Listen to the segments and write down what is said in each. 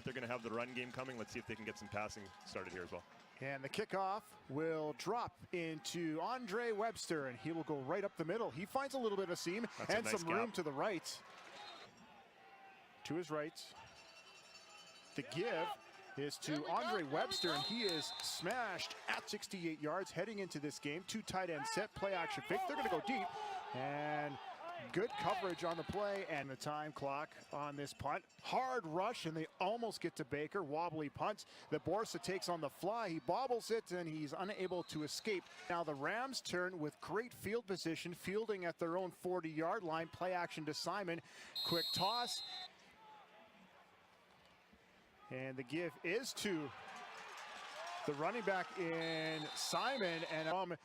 they're going to have the run game coming. Let's see if they can get some passing started here as well. And the kickoff will drop into Andre Webster, and he will go right up the middle. He finds a little bit of seam and nice some room to the right. To his right. The give is to Andre Webster, and he is smashed at 68 yards heading into this game. 2 tight end set, play action fake. They're going to go deep, and good coverage on the play, and the time clock on this punt. Hard rush, and they almost get to Baker. Wobbly punt that Borsa takes on the fly. He bobbles it, and he's unable to escape. Now the Rams turn with great field position, fielding at their own 40-yard line. Play action to Simon. Quick toss. And the give is to the running back in Simon, and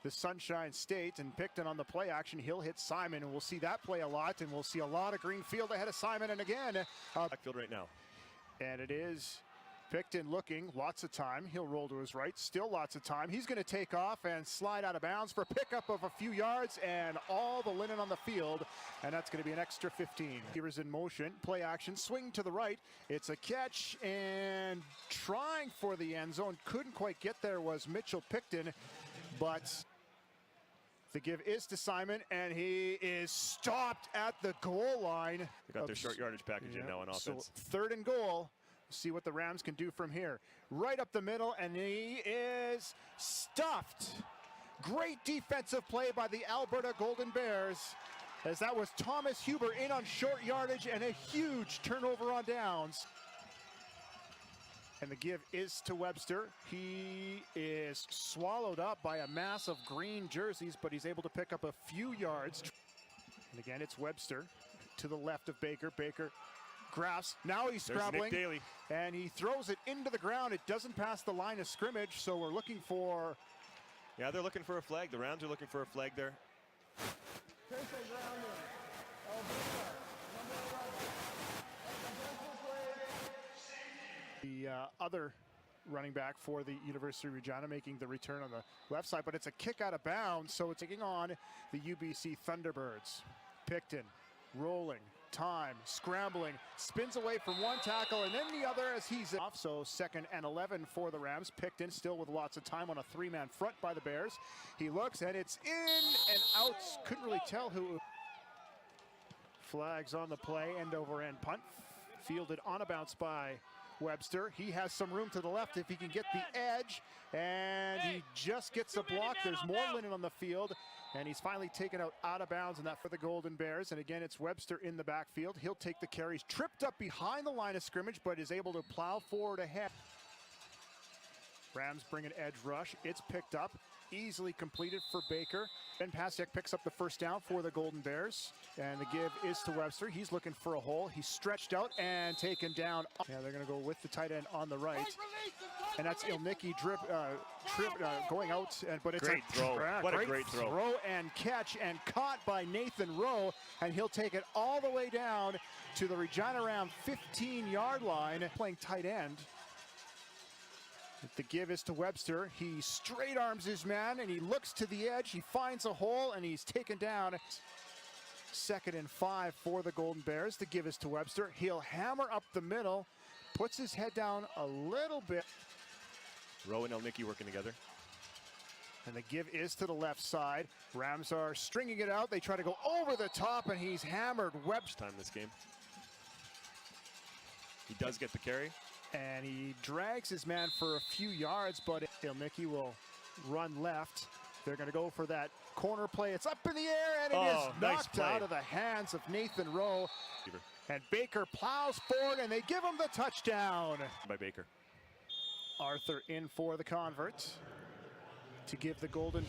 the Sunshine State, and Picton on the play action. He'll hit Simon, and we'll see that play a lot, and we'll see a lot of green field ahead of Simon. And again, backfield right now. And it is Picton looking, lots of time. He'll roll to his right, still lots of time. He's going to take off and slide out of bounds for a pickup of a few yards, and all the linen on the field, and that's going to be an extra 15. Here's in motion, play action, swing to the right. It's a catch, and trying for the end zone. Couldn't quite get there was Mitchell Picton, but the give is to Simon, and he is stopped at the goal line. They got their short yardage package in now on offense. So 3rd and goal. See what the Rams can do from here. Right up the middle, and he is stuffed. Great defensive play by the Alberta Golden Bears, as that was Thomas Huber in on short yardage and a huge turnover on downs. And the give is to Webster. He is swallowed up by a mass of green jerseys, but he's able to pick up a few yards. And again, it's Webster to the left of Baker. Baker grabs. Now he's scrambling, and he throws it into the ground. It doesn't pass the line of scrimmage, so we're looking for... Yeah, they're looking for a flag. The Rams are looking for a flag there. The other running back for the University of Regina making the return on the left side, but it's a kick out of bounds, so it's taking on the UBC Thunderbirds. Picton rolling, time, scrambling, spins away from one tackle and then the other as he's off. So 2nd and 11 for the Rams. Picton still with lots of time on a 3-man front by the Bears. He looks, and it's in and out. Couldn't really tell who. Flags on the play, end over end punt. Fielded on a bounce by Webster. He has some room to the left if he can get the edge, and he just gets a block. There's more linen on the field, and he's finally taken out of bounds, and that for the Golden Bears. And again, it's Webster in the backfield. He'll take the carries, tripped up behind the line of scrimmage, but is able to plow forward ahead. Rams bring an edge rush. It's picked up, easily completed for Baker. Ben Pasiak picks up the first down for the Golden Bears, and the give is to Webster. He's looking for a hole. He's stretched out and taken down. Yeah, they're going to go with the tight end on the right, and that's Ilnicki going out. But it's great throw. What a great throw and catch, and caught by Nathan Rowe, and he'll take it all the way down to the Regina Ram 15-yard line, playing tight end. The give is to Webster. He straight arms his man, and he looks to the edge. He finds a hole, and he's taken down. 2nd and 5 for the Golden Bears. The give is to Webster. He'll hammer up the middle, puts his head down a little bit. Rowe and Ilnicki working together. And the give is to the left side. Rams are stringing it out. They try to go over the top, and he's hammered Webster. Time this game. He does get the carry. And he drags his man for a few yards, but Ilnicki will run left. They're going to go for that corner play. It's up in the air, and it is knocked out of the hands of Nathan Rowe. And Baker plows forward, and they give him the touchdown. By Baker. Arthur in for the convert to give the Golden.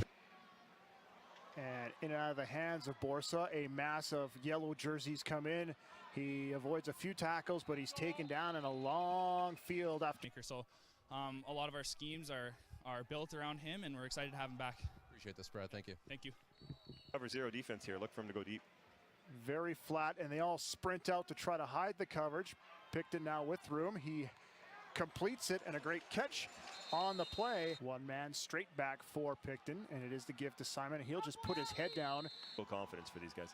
And in and out of the hands of Borsa, a mass of yellow jerseys come in. He avoids a few tackles, but he's taken down in a long field after. So a lot of our schemes are built around him, and we're excited to have him back. Appreciate this, Brad. Thank you. Thank you. Cover 0 defense here. Look for him to go deep. Very flat, and they all sprint out to try to hide the coverage. Picton now with room. He completes it, and a great catch on the play. One man straight back for Picton, and it is the give to Simon. He'll just put his head down. Full confidence for these guys.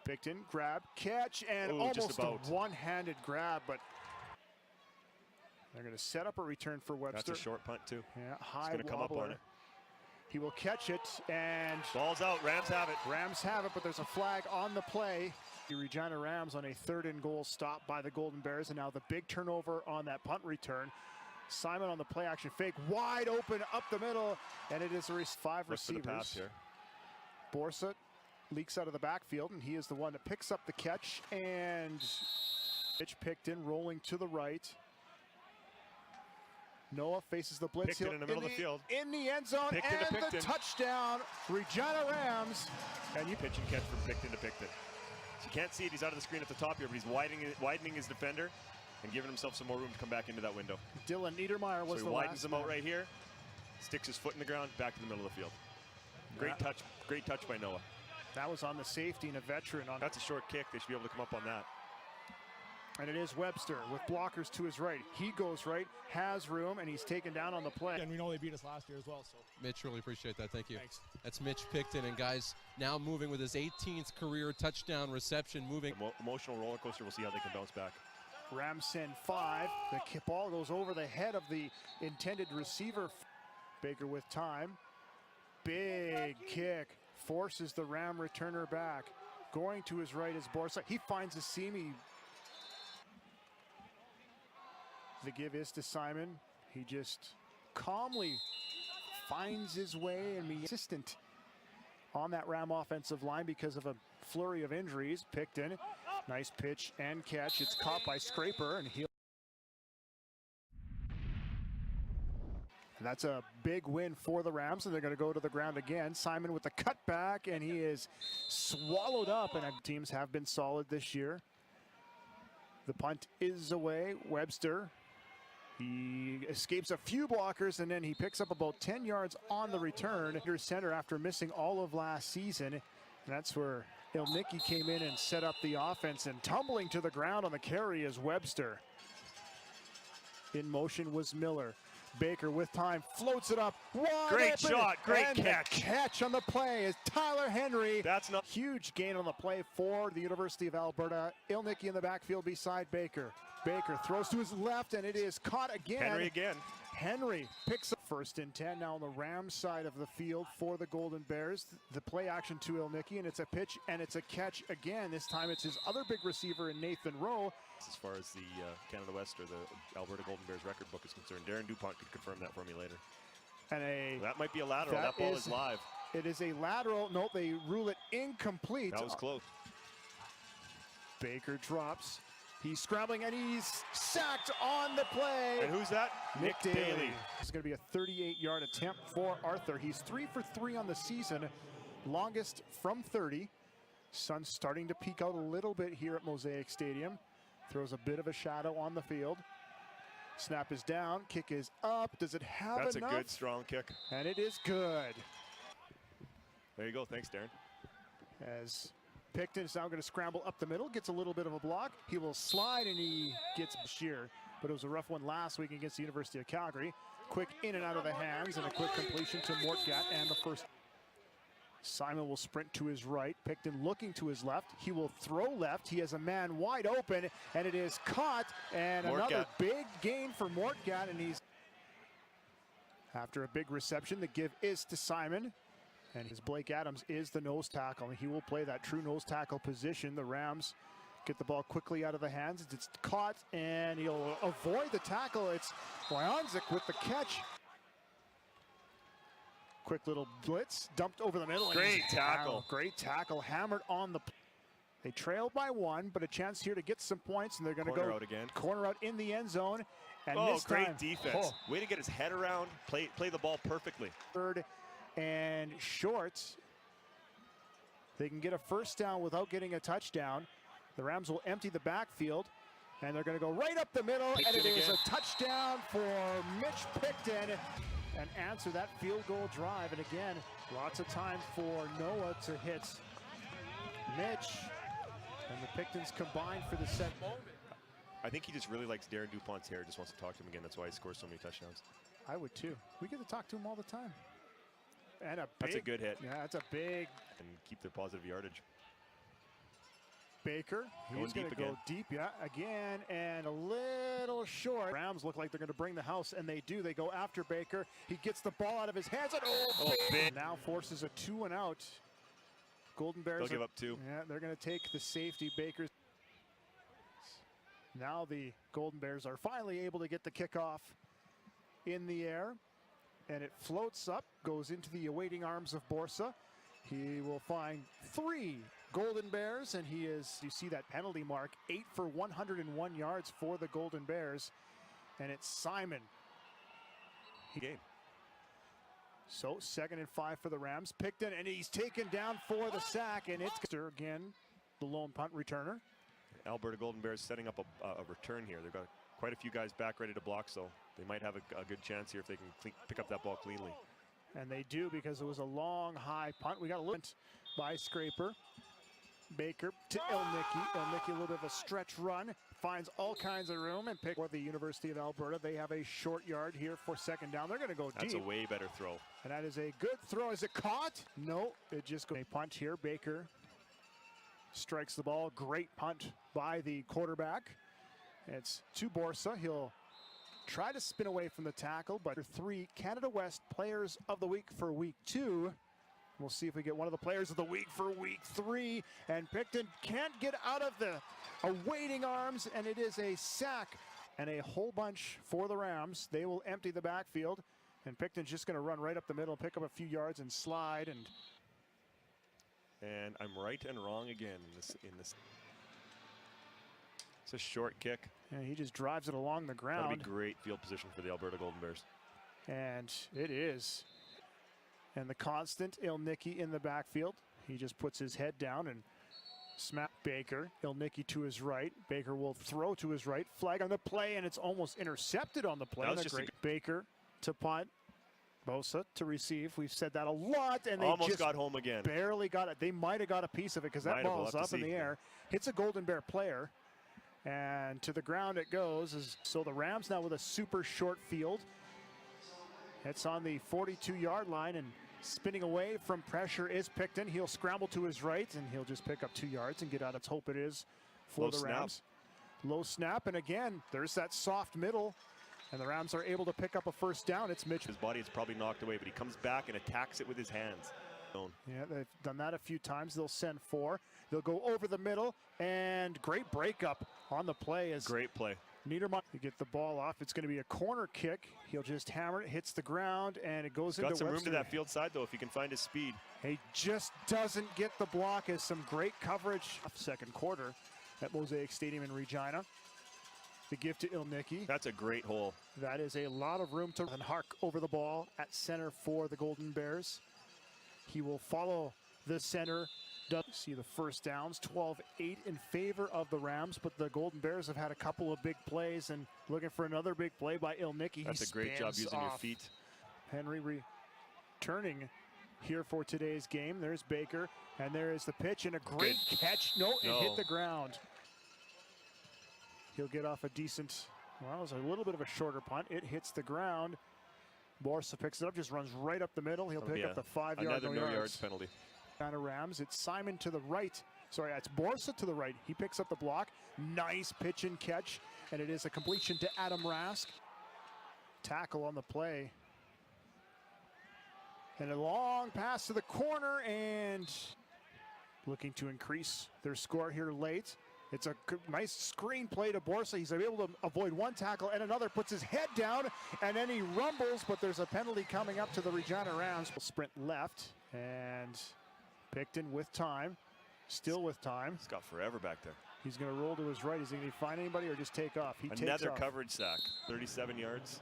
Picton, grab, catch, and Ooh, almost just a about. one-handed grab, but they're going to set up a return for Webster. That's a short punt too. Yeah, high going to come up on it. He will catch it, and Ball's out. Rams have it. Rams have it, but there's a flag on the play. The Regina Rams on a 3rd and goal stop by the Golden Bears, and now the big turnover on that punt return. Simon on the play action fake, wide open up the middle, and it is a 5 Look for the receivers. pass here. Borsett leaks out of the backfield, and he is the one that picks up the catch, and pitch picked in, rolling to the right. Noah faces the blitz. Picked in the middle of the field. In the end zone, Picked into and the Pickton. touchdown, Regina Rams. And you pitch and catch from Picton to Picton. So you can't see it, he's out of the screen at the top here, but he's widening his defender and giving himself some more room to come back into that window. Dylan Niedermeyer was so the he widens last him man. out right here, sticks his foot in the ground, back to the middle of the field. Great touch by Noah. That was on the safety and a veteran on. That's a short kick, they should be able to come up on that. And it is Webster with blockers to his right. He goes right, has room, and he's taken down on the play. And we know they beat us last year as well. So Mitch, really appreciate that. Thank you. Thanks. That's Mitch Picton, and guys now moving with his 18th career touchdown reception, moving. Emotional roller coaster, we'll see how they can bounce back. Rams send 5. The ball goes over the head of the intended receiver. Baker with time. Big kick. Forces the Ram returner back. Going to his right is Borsa. He finds a seam. The give is to Simon. He just calmly finds his way and be consistent on that Ram offensive line because of a flurry of injuries. Picton, nice pitch and catch. It's caught by Scraper, and that's a big win for the Rams, and they're going to go to the ground again. Simon with the cutback, and he is swallowed up, and teams have been solid this year. The punt is away. Webster, he escapes a few blockers, and then he picks up about 10 yards on the return. Under center after missing all of last season. And that's where Ilnicki came in and set up the offense, and tumbling to the ground on the carry is Webster. In motion was Miller. Baker with time, floats it up. Great shot, great catch. The catch on the play is Tyler Henry. That's not Huge gain on the play for the University of Alberta. Ilnicki in the backfield beside Baker. Baker throws to his left, and it is caught again. Henry again. Henry picks up 1st and 10 now on the Rams side of the field for the Golden Bears. The play action to Ilnicki, and it's a pitch and it's a catch again. This time it's his other big receiver in Nathan Rowe. As far as the Canada West or the Alberta Golden Bears record book is concerned, Darren DuPont could confirm that for me later. And That might be a lateral. That ball is live. It is a lateral. No, they rule it incomplete. That was close. Baker drops. He's scrambling, and he's sacked on the play. And who's that? Nick Daly. This is going to be a 38-yard attempt for Arthur. He's 3 for 3 on the season, longest from 30. Sun's starting to peek out a little bit here at Mosaic Stadium. Throws a bit of a shadow on the field. Snap is down, kick is up. Does it have enough? That's a good, strong kick. And it is good. There you go. Thanks, Darren. As Picton is now going to scramble up the middle, gets a little bit of a block. He will slide, and he gets sheer. But it was a rough one last week against the University of Calgary. Quick in and out of the hands, and a quick completion to Mortgat, and the first. Simon will sprint to his right. Picton looking to his left. He will throw left. He has a man wide open, and it is caught. And another big gain for Mortgat, and he's after a big reception. The give is to Simon. And his Blake Adams is the nose tackle, and he will play that true nose tackle position. The Rams get the ball quickly out of the hands. It's caught, and he'll avoid the tackle. It's Wyanzik with the catch. Quick little blitz, dumped over the middle. Great tackle. Great tackle, hammered on the. They trailed by 1, but a chance here to get some points, and they're going to go out again. Corner out in the end zone. And this great time, defense. Way to get his head around, play the ball perfectly. Third and short. They can get a first down without getting a touchdown. The Rams will empty the backfield, and they're going to go right up the middle, and it is a touchdown for Mitch Picton and answer that field goal drive. And again, lots of time for Noah to hit Mitch, and the Pictons combine for the set moment. I think he just really likes Darren DuPont's hair, just wants to talk to him again. That's why he scores so many touchdowns. I would too. We get to talk to him all the time. And That's a good hit. Yeah, that's a big. And keep their positive yardage. Baker, he's going to go deep, yeah, again, and a little short. Rams look like they're going to bring the house, and they do. They go after Baker. He gets the ball out of his hands, and big. Now forces a 2-and-out. Golden Bears. They'll give up 2. Yeah, they're going to take the safety. Baker. Now the Golden Bears are finally able to get the kickoff in the air, and it floats up, goes into the awaiting arms of Borsa. He will find 3 Golden Bears, and he is, you see that penalty mark, 8 for 101 yards for the Golden Bears, and it's Simon. Game. So 2nd and 5 for the Rams. Picton, and he's taken down for the sack, and it's again the lone punt returner. Alberta Golden Bears setting up a return here. They've got quite a few guys back ready to block, so they might have a good chance here if they can pick up that ball cleanly. And they do, because it was a long, high punt. We got a little by Scraper. Baker to Ilnicki. Ilnicki, a little bit of a stretch run. Finds all kinds of room and pick for the University of Alberta. They have a short yard here for 2nd down. They're going to go deep. That's a way better throw. And that is a good throw. Is it caught? No, it just goes a punt here. Baker strikes the ball. Great punt by the quarterback. It's to Borsa. He'll try to spin away from the tackle, but 3 Canada West Players of the Week for Week 2. We'll see if we get one of the Players of the Week for Week 3. And Picton can't get out of the awaiting arms, and it is a sack and a whole bunch for the Rams. They will empty the backfield, and Picton's just going to run right up the middle, pick up a few yards, and slide. And I'm right and wrong again in this. It's a short kick. And he just drives it along the ground. That'll be great field position for the Alberta Golden Bears. And it is. And the constant Ilnicki in the backfield. He just puts his head down and smack Baker. Ilnicki to his right. Baker will throw to his right. Flag on the play, and it's almost intercepted on the play. That was just great. Baker to punt. Bosa to receive. We've said that a lot, and they almost just got home again. Barely got it. They might have got a piece of it, because that ball is up in the air. Hits a Golden Bear player, and to the ground it goes. So the Rams now with a super short field. It's on the 42-yard line, and spinning away from pressure is Picton. He'll scramble to his right, and he'll just pick up 2 yards and get out. Let's hope it is for the Rams. Low snap, and again, there's that soft middle, and the Rams are able to pick up a 1st down. It's Mitch. His body is probably knocked away, but he comes back and attacks it with his hands. Yeah, they've done that a few times. They'll send 4. They'll go over the middle, and great breakup on the play. Great play. Niedermeyer to get the ball off. It's going to be a corner kick. He'll just hammer it, hits the ground, and it goes into Got some Webster. room to that field side, though, if he can find his speed. He just doesn't get the block. As some great coverage. 2nd quarter at Mosaic Stadium in Regina. The give to Ilnicki. That's a great hole. That is a lot of room to and Hark over the ball at center for the Golden Bears. He will follow the center. See the 1st downs, 12-8 in favor of the Rams, but the Golden Bears have had a couple of big plays, and looking for another big play by Ilnicki. That's a great job using your feet. Henry returning here for today's game. There's Baker, and there is the pitch, and a great catch. No, it hit the ground. He'll get off a decent, well, it was a little bit of a shorter punt. It hits the ground. Borsa picks it up, just runs right up the middle. He'll pick up the 5-yard no yards penalty. Rams. It's Simon to the right. Sorry, it's Borsa to the right. He picks up the block. Nice pitch and catch, and it is a completion to Adam Rask. Tackle on the play. And a long pass to the corner, and looking to increase their score here late. It's a nice screen play to Borsa. He's able to avoid one tackle and another, puts his head down, and then he rumbles, but there's a penalty coming up to the Regina Rams. Sprint left, and Picton with time, still with time. He's got forever back there. He's going to roll to his right. Is he going to find anybody or just take off? He takes Another off. coverage sack, 37 yards.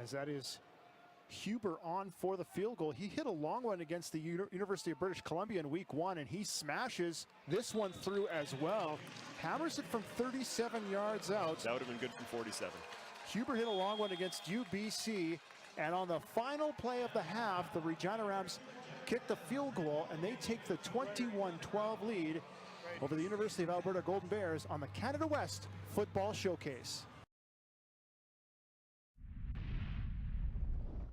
As that is Huber on for the field goal. He hit a long one against the University of British Columbia in week 1, and he smashes this one through as well. Hammers it from 37 yards out. That would have been good from 47. Huber hit a long one against UBC, and on the final play of the half, the Regina Rams kick the field goal, and they take the 21-12 lead over the University of Alberta Golden Bears on the Canada West Football Showcase.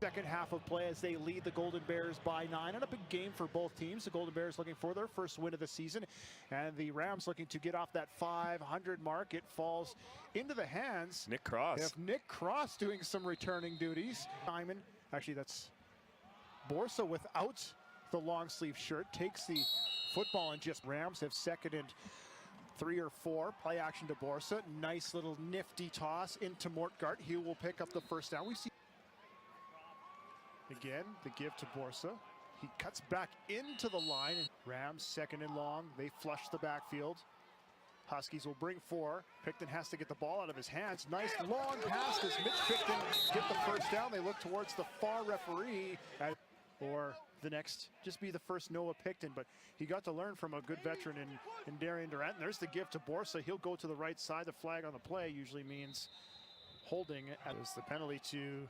Second half of play as they lead the Golden Bears by 9. And a big game for both teams. The Golden Bears looking for their first win of the season. And the Rams looking to get off that 500 mark. It falls into the hands Nick Cross. of Nick Cross doing some returning duties. Simon, actually that's Borsa without the long sleeve shirt. Takes the football and just Rams have seconded 3 or 4. Play action to Borsa. Nice little nifty toss into Mortgart. He will pick up the first down. We see again the give to Borsa. He cuts back into the line. Rams second and long. They flush the backfield. Huskies will bring 4. Picton has to get the ball out of his hands. Nice long pass. Does Mitch Picton get the first down? They look towards the far referee. Or the next, just be the first Noah Picton, but he got to learn from a good veteran in Darian Durant. And there's the give to Borsa. He'll go to the right side. The flag on the play usually means holding. As the penalty to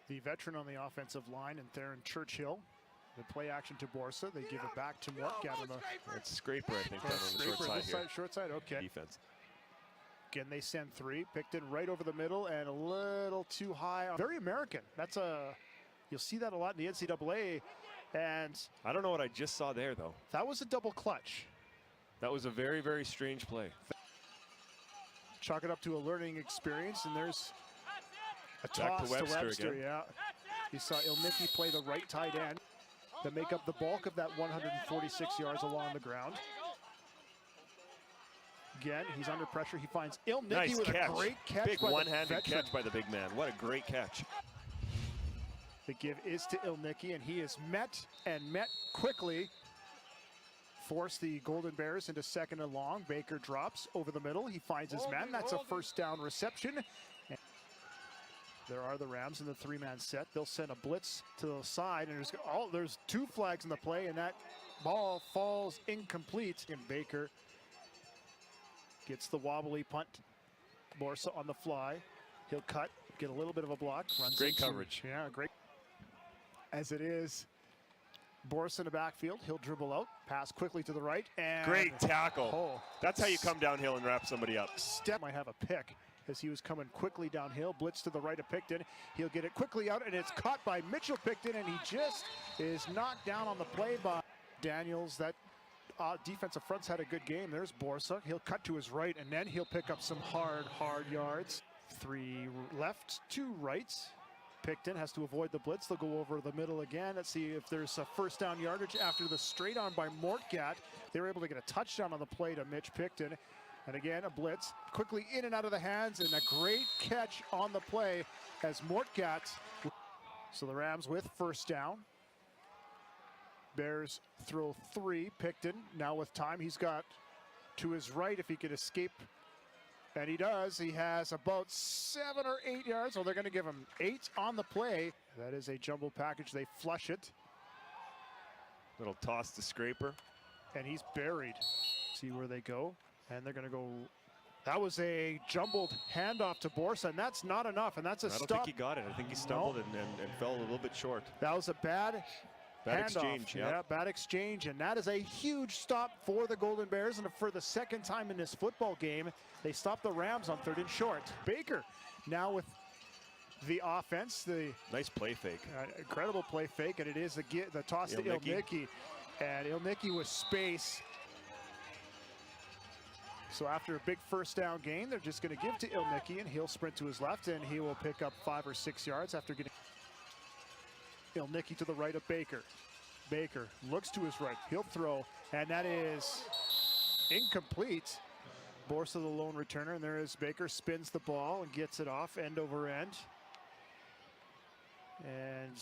the veteran on the offensive line and Theron Churchill. The play action to Borsa. They give it back to Mortgat on the. It's Scraper, I think, down on the short side here. Short side, okay. Defense. Again, they send 3. Picton right over the middle and a little too high. Very American. That's you'll see that a lot in the NCAA. And I don't know what I just saw there, though. that was a double clutch. That was a very, very strange play. Chalk it up to a learning experience, and there's a Back toss to Webster again. Yeah, you saw Ilnicki play the right tight end to make up the bulk of that 146 yards along the ground. Again, he's under pressure. He finds Ilnicki Nice with catch. a great catch. Big by one-handed the veteran. catch by the big man. What a great catch. The give is to Ilnicki, and he is met quickly. Force the Golden Bears into second and long. Baker drops over the middle. He finds his man. That's a first down reception. And there are the Rams in the 3-man set. They'll send a blitz to the side, and there's 2 flags in the play, and that ball falls incomplete. And Baker gets the wobbly punt. Borsa on the fly. He'll cut, get a little bit of a block. Runs Great into, coverage. Yeah, great. As it is, Borsa in the backfield. He'll dribble out, pass quickly to the right, and Great tackle. Oh, That's how you come downhill and wrap somebody up. Step might have a pick as he was coming quickly downhill. Blitz to the right of Picton. He'll get it quickly out, and it's caught by Mitchell Picton, and he just is knocked down on the play by Daniels. That defensive front's had a good game. There's Borsa. He'll cut to his right, and then he'll pick up some hard yards. 3 left, 2 rights. Picton has to avoid the blitz. They'll go over the middle again. Let's see if there's a first down yardage after the straight on by Mortgat. They were able to get a touchdown on the play to Mitch Picton. And again, a blitz quickly in and out of the hands, and a great catch on the play as Mortgat. So the Rams with first down. Bears throw 3. Picton now with time. He's got to his right if he could escape. And he does. He has about 7 or 8 yards. So they're going to give him 8 on the play. That is a jumble package. They flush it. Little toss to Scraper. And he's buried. See where they go. And they're going to go. That was a jumbled handoff to Borsa. And that's not enough. And that's a stop. I don't think he got it. I think he stumbled and fell a little bit short. That was a bad handoff. Exchange. Yeah, bad exchange. And that is a huge stop for the Golden Bears. And for the second time in this football game, they stop the Rams on 3rd and short. Baker now with the offense. The nice play fake. Incredible play fake. And it is the toss to Ilnicki. And Ilnicki with space. So after a big first down gain, they're just going to give to Ilnicki, and he'll sprint to his left, and he will pick up 5 or 6 yards after getting Ilnicki to the right of Baker. Baker looks to his right. He'll throw, and that is incomplete. Borsa the lone returner, and there is Baker, spins the ball and gets it off end over end. And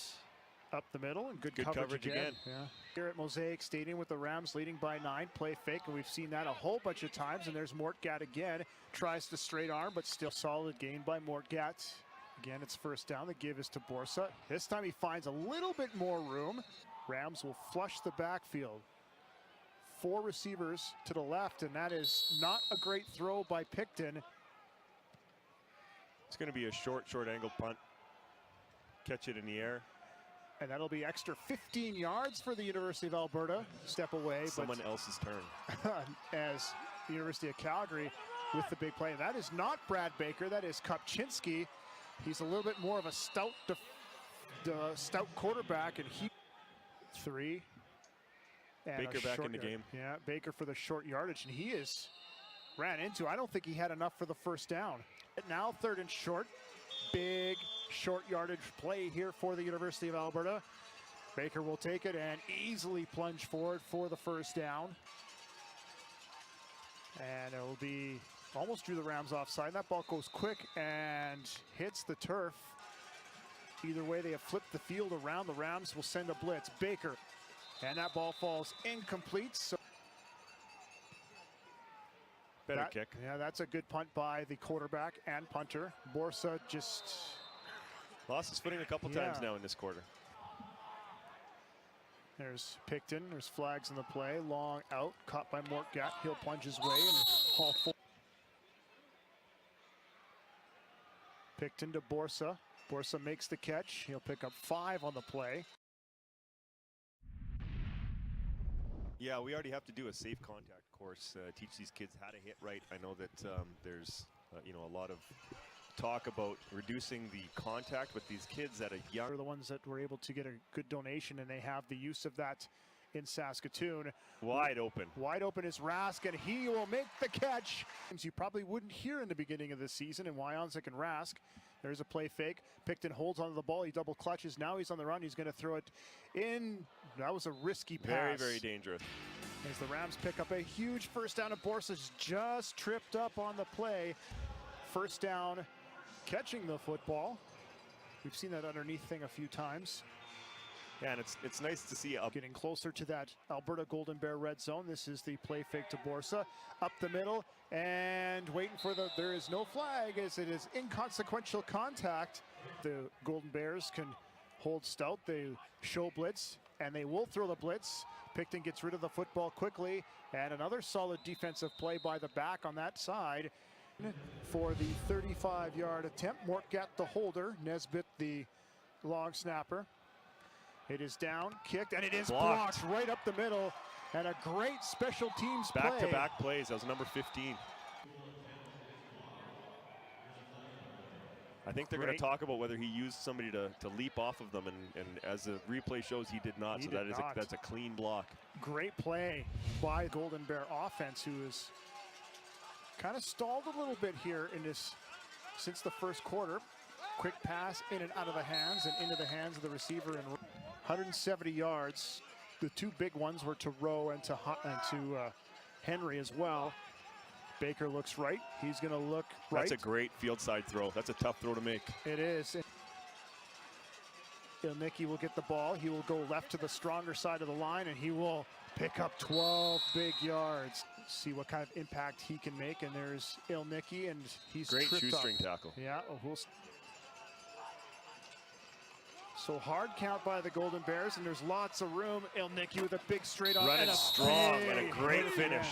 up the middle, and good coverage again. Yeah. Here at Mosaic Stadium with the Rams leading by 9, play fake, and we've seen that a whole bunch of times. And there's Mortgat again, tries to straight arm, but still solid gain by Mortgat. Again, it's first down. The give is to Borsa. This time he finds a little bit more room. Rams will flush the backfield. 4 receivers to the left, and that is not a great throw by Picton. It's going to be a short angle punt. Catch it in the air. And that'll be extra 15 yards for the University of Alberta. Step away. Someone else's turn. As the University of Calgary with the big play. That is not Brad Baker. That is Kopczynski. He's a little bit more of a stout the stout quarterback, and he 3. And Baker back in the game. Yeah, Baker for the short yardage, and he ran into. I don't think he had enough for the first down. Now 3rd and short. Big short yardage play here for the University of Alberta. Baker will take it and easily plunge forward for the first down. And it will be almost drew the Rams offside. That ball goes quick and hits the turf. Either way, they have flipped the field around. The Rams will send a blitz. Baker, and that ball falls incomplete. So Better kick. Yeah, that's a good punt by the quarterback and punter. Borsa just lost his footing a couple times now in this quarter. There's Picton. There's flags in the play. Long out, caught by Mortgat. He'll plunge his way and haul forward. Picton to Borsa. Borsa makes the catch. He'll pick up 5 on the play. Yeah, we already have to do a safe contact course, teach these kids how to hit right. I know that there's a lot of talk about reducing the contact with these kids at a young. They're the ones that were able to get a good donation, and they have the use of that in Saskatoon. Wide open. Wide open is Rask, and he will make the catch. You probably wouldn't hear in the beginning of the season, and Wyonzik and Rask. There's a play fake. Picton holds onto the ball. He double clutches. Now he's on the run. He's going to throw it in. That was a risky pass. Very, very dangerous. As the Rams pick up a huge first down, and Borsa's just tripped up on the play. First down, catching the football. We've seen that underneath thing a few times. Yeah, and it's nice to see getting closer to that Alberta Golden Bear red zone. This is the play fake to Borsa. Up the middle and waiting for there is no flag as it is inconsequential contact. The Golden Bears can hold stout. They show blitz and they will throw the blitz. Picton gets rid of the football quickly, and another solid defensive play by the back on that side for the 35-yard attempt. Mortgat the holder, Nesbitt the long snapper. It is down, kicked, and it is blocked right up the middle. And a great special teams play. Back-to-back plays. That was number 15. I think they're going to talk about whether he used somebody to leap off of them, and as the replay shows, he did not. That's a clean block. Great play by Golden Bear offense, who is kind of stalled a little bit here in this since the first quarter. Quick pass in and out of the hands and into the hands of the receiver, and 170 yards. The 2 big ones were to Rowe and to Henry as well. Baker looks right. He's going to look right. That's a great field side throw. That's a tough throw to make. It is. Ilnicki will get the ball. He will go left to the stronger side of the line, and he will pick up 12 big yards. See what kind of impact he can make. And there's Ilnicki, and he's great tripped shoestring up. tackle. Yeah. So hard count by the Golden Bears, and there's lots of room. Ilnicki with a big straight on. Running strong and a great finish.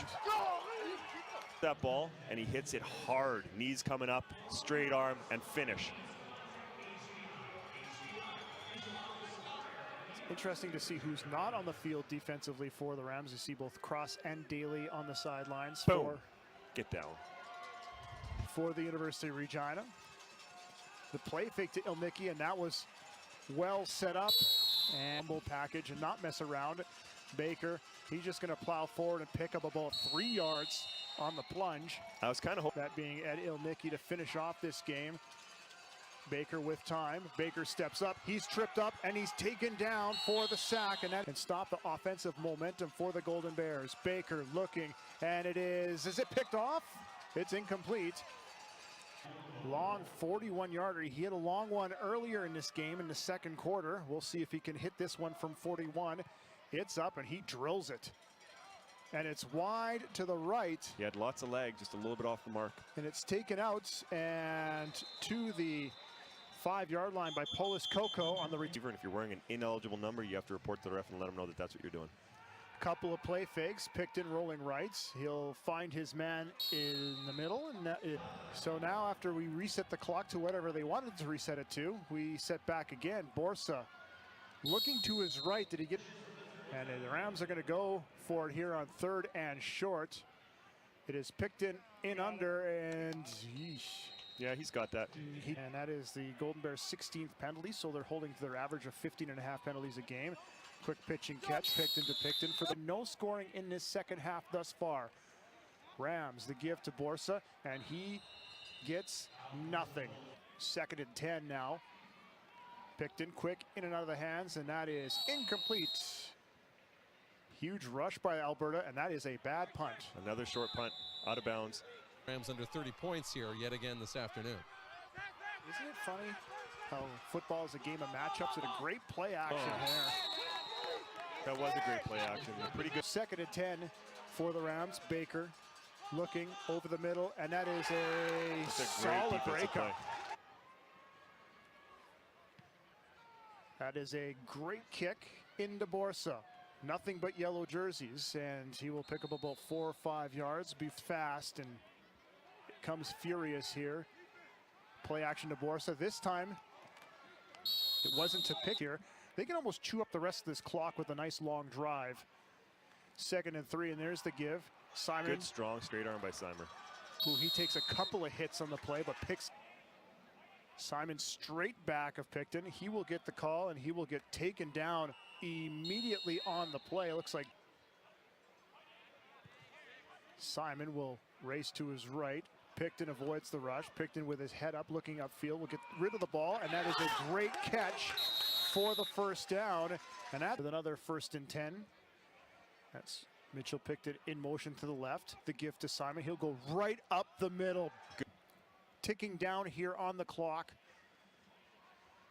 That ball, and he hits it hard. Knees coming up, straight arm, and finish. It's interesting to see who's not on the field defensively for the Rams. You see both Cross and Daly on the sidelines. Boom. Get down. For the University of Regina. The play fake to Ilnicki, and that was well set up. And humble package and not mess around. Baker, he's just going to plow forward and pick up about 3 yards on the plunge. I was kind of hoping that being Ed Ilnicki to finish off this game. Baker with time. Baker steps up. He's tripped up and he's taken down for the sack, and that can stop the offensive momentum for the Golden Bears. Baker looking, and it is it picked off? It's incomplete. Long 41-yarder. He hit a long one earlier in this game in the second quarter. We'll see if he can hit this one from 41. It's up and he drills it. And it's wide to the right. He had lots of leg, just a little bit off the mark. And it's taken out and to the 5-yard line by Polis Coco on the receiver. And if you're wearing an ineligible number, you have to report to the ref and let him know that that's what you're doing. Couple of play fakes, Picton rolling rights. He'll find his man in the middle. And so now after we reset the clock to whatever they wanted to reset it to, we set back again. Borsa looking to his right. Did he get... And the Rams are going to go for it here on 3rd and short. It is Picton in under, and yeesh. Yeah, he's got that. And that is the Golden Bears' 16th penalty, so they're holding to their average of 15.5 penalties a game. Quick pitch and catch, Picton to Picton for the no scoring in this second half thus far. Rams, the give to Borsa, and he gets nothing. 2nd and 10 now. Picton quick in and out of the hands, and that is incomplete. Huge rush by Alberta, and that is a bad punt. Another short punt, out of bounds. Rams under 30 points here yet again this afternoon. Isn't it funny how football is a game of matchups, and a great play action there. That was a great play action. A pretty good. 2nd and 10 for the Rams. Baker looking over the middle, and that is a solid breakup. That is a great kick into Borsa. Nothing but yellow jerseys, and he will pick up about 4 or 5 yards, be fast, and it comes furious here. Play action to Borsa. This time, it wasn't to pick here. They can almost chew up the rest of this clock with a nice long drive. 2nd and 3, and there's the give. Simon. Good, strong, straight arm by Simon. Who he takes a couple of hits on the play, but picks Simon straight back of Picton. He will get the call, and he will get taken down immediately on the play. Looks like Simon will race to his right. Picton avoids the rush. Picton with his head up, looking upfield, will get rid of the ball, and that is a great catch for the first down. And that with another 1st and 10. That's Mitchell Picton in motion to the left. The gift to Simon. He'll go right up the middle. Good. Ticking down here on the clock.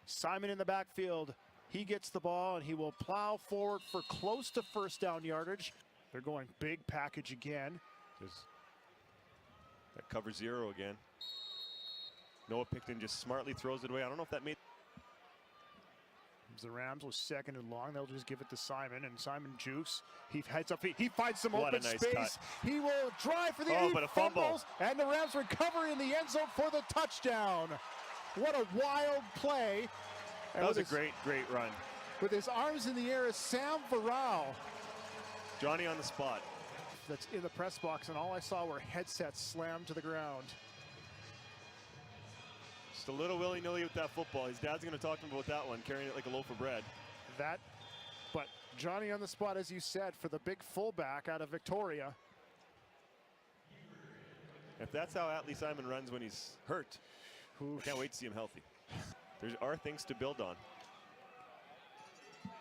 Simon in the backfield. He gets the ball, and he will plow forward for close to 1st down yardage. They're going big package again. That cover 0 again. Noah Picton just smartly throws it away. I don't know if that made. The Rams was 2nd and long. They'll just give it to Simon, and Simon jukes. He heads up. He finds some open nice space. cut. He will drive for the but a fumble. fumbles, and the Rams recover in the end zone for the touchdown. What a wild play. And that was a great run. With his arms in the air is Sam Varral. Johnny on the spot. That's in the press box, and all I saw were headsets slammed to the ground. Just a little willy-nilly with that football. His dad's going to talk to him about that one, carrying it like a loaf of bread. But Johnny on the spot, as you said, for the big fullback out of Victoria. If that's how Atlee Simon runs when he's hurt, I can't wait to see him healthy. There are things to build on,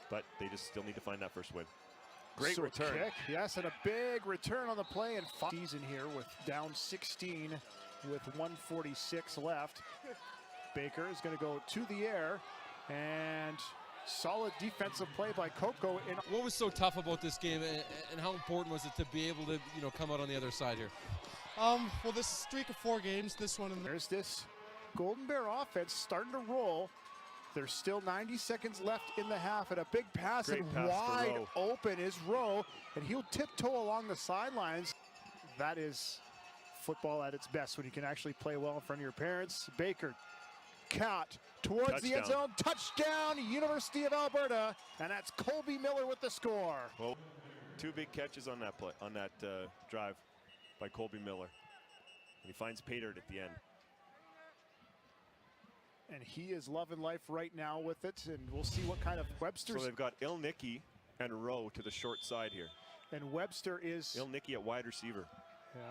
but they just still need to find that first win. Great return. Kick, yes, and a big return on the play, and season here with down 16 with 1:46 left. Baker is going to go to the air, and solid defensive play by Coco. What was so tough about this game, and how important was it to be able to, come out on the other side here? Well, this streak of 4 games, this one. There's this Golden Bear offense starting to roll. There's still 90 seconds left in the half, and a big pass, Great and pass wide open is Rowe, and he'll tiptoe along the sidelines. That is football at its best, when you can actually play well in front of your parents. Baker, caught towards the end zone, touchdown, University of Alberta, and that's Colby Miller with the score. Well, 2 big catches on that play, on that drive by Colby Miller. And he finds Patert at the end. And he is loving life right now with it, and we'll see what kind of Webster's. So they've got Ilnicki and Rowe to the short side here. And Webster is Ilnicki at wide receiver. Yeah.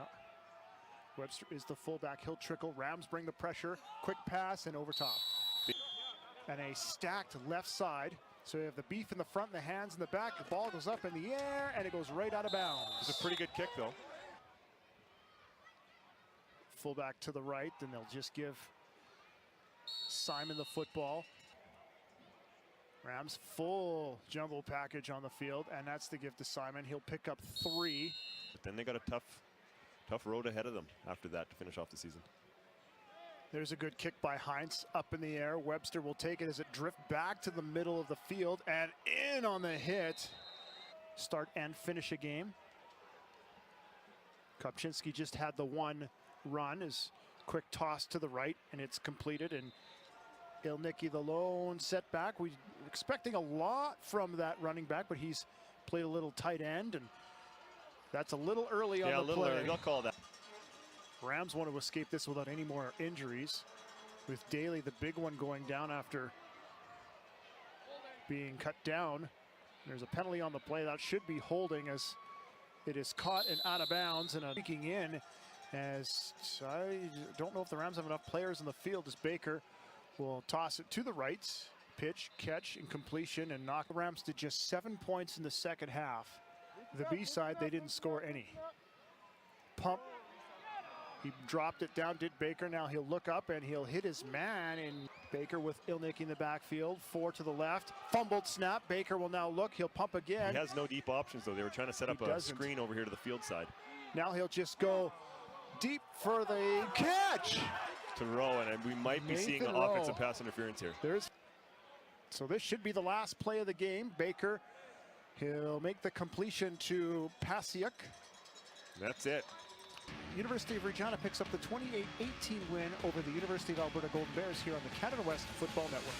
Webster is the fullback. He'll trickle. Rams bring the pressure. Quick pass and over top. And a stacked left side. So you have the beef in the front and the hands in the back. The ball goes up in the air, and it goes right out of bounds. It's a pretty good kick, though. Fullback to the right, then they'll just give Simon the football. Rams full jumbo package on the field, and that's the give to Simon. He'll pick up 3. But then they got a tough road ahead of them after that to finish off the season. There's a good kick by Heinz up in the air. Webster will take it as it drifts back to the middle of the field and in on the hit. Start and finish a game. Kopczynski just had the one run. His quick toss to the right, and it's completed. And Ilnicki, the lone setback. We're expecting a lot from that running back, but he's played a little tight end, and that's a little early on the play. Yeah, a little early. They'll call that. Rams want to escape this without any more injuries, with Daly, the big one, going down after being cut down. There's a penalty on the play. That should be holding, as it is caught and out of bounds, and a peeking in, as I don't know if the Rams have enough players in the field, as Baker will toss it to the right. Pitch, catch, and completion, and knock. The Rams did just 7 points in the second half. The B side, they didn't score any. Pump. He dropped it down, did Baker. Now he'll look up and he'll hit his man. And Baker with Ilnick in the backfield. 4 to the left. Fumbled snap. Baker will now look. He'll pump again. He has no deep options, though. They were trying to set up a screen over here to the field side. Now he'll just go deep for the catch. To Rowe, and we might be seeing an offensive pass interference here. So this should be the last play of the game. Baker, he'll make the completion to Pasiuk. That's it. University of Regina picks up the 28-18 win over the University of Alberta Golden Bears here on the Canada West Football Network.